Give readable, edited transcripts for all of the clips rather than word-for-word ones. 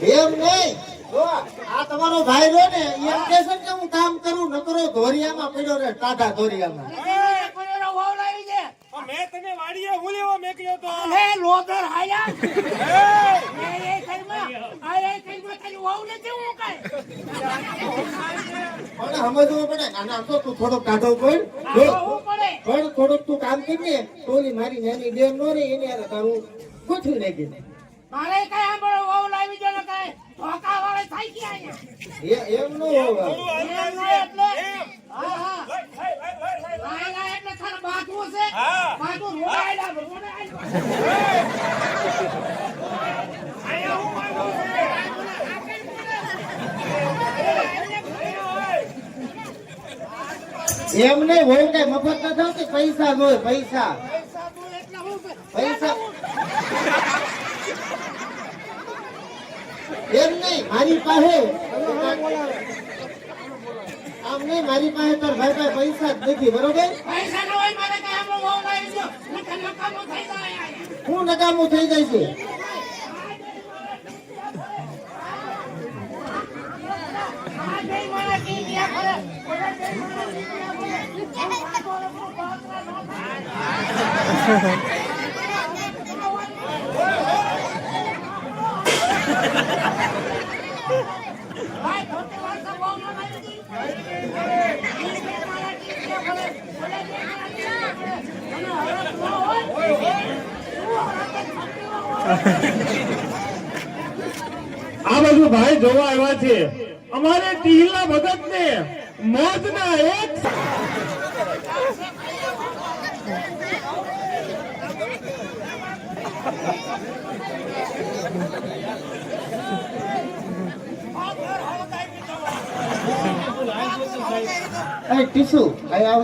એમ નહીં જો આ તમારો ભાઈ રહ્યો ને એમ કહે છે કે હું કામ કરું ન કરો ધોરિયામાં પડ્યો રે ટાઢા ધોરિયામાં મેં તને વાડીએ હું લેવા મેક્યો તો હે લોદર હાયા એ કઈમાં તારી વાવ ને કેવું કાય પણ સમજવું પડે નાના તો તું થોડોક ટાઢો પડ પણ થોડુંક તું કામ કરી તો ઓલી મારી નાની બેન નો રે એને યાર તારું ગોઠવી નાખી મારે કઈ આંબળો વાવ લાવી દે ને કઈ ધોકા વાળે થઈ ગયા એમ નો હોવા એટલે હા હા એટલે તાર બાજુ છે બાજુ રોડાયલા આયા હું એમ નહીં હોય કઈ મફત ન થતી પૈસા જોય પૈસા પૈસા એમ નહીં મારી પાસે આમ નહીં મારી પાસે તાર ભાઈ પાસે પૈસા જ નથી બરોબર પૈસા ન હોય મારે કઈ આંબળો વાવ લાવી દો નકામો થઈ જાય હું નકામું થઈ જાય છે આ બધું ભાઈ જોવા આવ્યા છે અમારે ટીલા ભગત ને મોજ ના એક ટીસુ આય આવ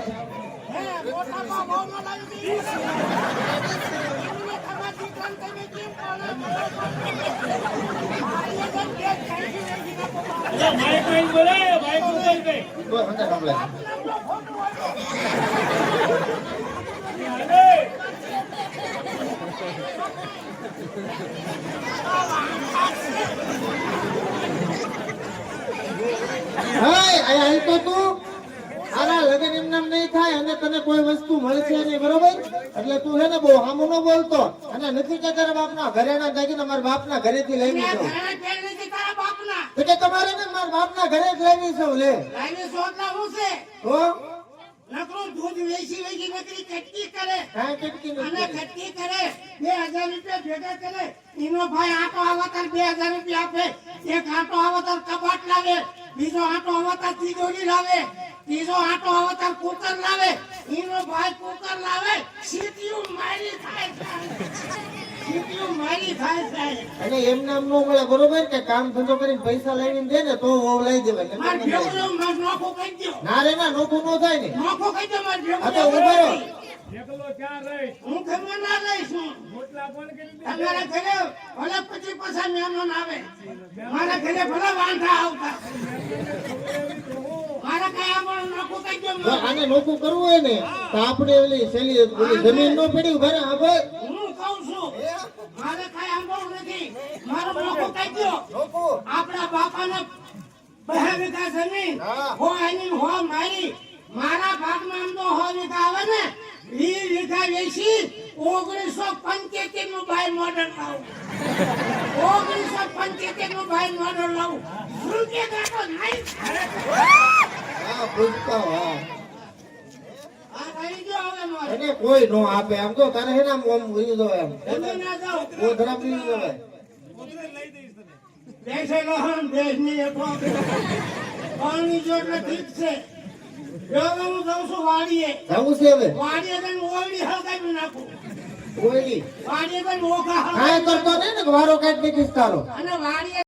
તો તું આના લગન એમ નામ નહીં થાય અને તને કોઈ વસ્તુ મળશે નહીં બરોબર એટલે તું છે ને બહુ હામું ન બોલતો અને નથી કે તારા બાપના ઘરે ના જાગીને મારા બાપના ઘરેથી લઈ જાઉં એટલે તમારે ને મારા બાપના ઘરે જ લેવી છે લે તો નકરું દૂધ વેચી નકરી કટકી કરે કાંઈ કટકી અને નથી કટકી કરે 2000 રૂપિયા ભેગા કરે એનો ભાઈ આટો આવતાર 2000 રૂપિયા આપે એક આટો આવતાર કબાટ લાવે બીજો આટો આવતાર તિજોરી લાવે ત્રીજો આટો આવતાર કુકર લાવે એનો ભાઈ કુકર લાવે સીટીયું મારી થાય અને એમ નામ નો મળે બરોબર કે કામ ધંધો કરીને પૈસા લઈને દે ને તો વહુ લઈ દેવાય માર ભેગું માર નોખો કહી દો ના રે ના નોખું ન થાય ને નોખો કહી દો માર ભેગું આ તો ઉભો રહો. એકલો ક્યાં રહી હું ઘરમાં ના લઈશું રોટલા કોણ કરી દે તમારા ઘરે ભલે 25 મહેમાન આવે મારા ઘરે ભલે વાંઢા આવતા મારા કઈ આંબળો નોખો કહી દો જો આને નોખું કરવું હોય ને તો આપણે ઓલી ઓલી જમીન નો પડી ઉભા રહે. હા ભાઈ હું કહું છું મારે કઈ આંબળો નથી મારો નોખો કહી દો આપણા બાપાને 2 વીઘા જમીન હો એની હો મારી મારા ભાગમાં આમ તો 100 વીઘા આવે ને 20 વીઘા વેચી 1975 નું ભાઈ મોડલ લાવું 1975 નું ભાઈ મોડલ લાવું રૂપિયા કાઢો નહીં હા પૂછતા હા આ રહી ગયો હવે મારે એને કોઈ નો આપે આમ તો તારે હે ને આમ ઉઈ દો એમ તમે ના જાઓ ઓ ધરામ લઈ જવાય દેશે લહણ દેશની એકો પાણી જો એટલે ઠીક છે હવે હું જાઉં છું વાડીએ જવું છે હવે વાડીએ જઈને ઓળી હળગાવી નાખું કોઈ વાડીએ જઈને ઓખા કાંઈ કરતો નહીં ને કે વારો કાઢી દીધીશ તારો અને વાડીએ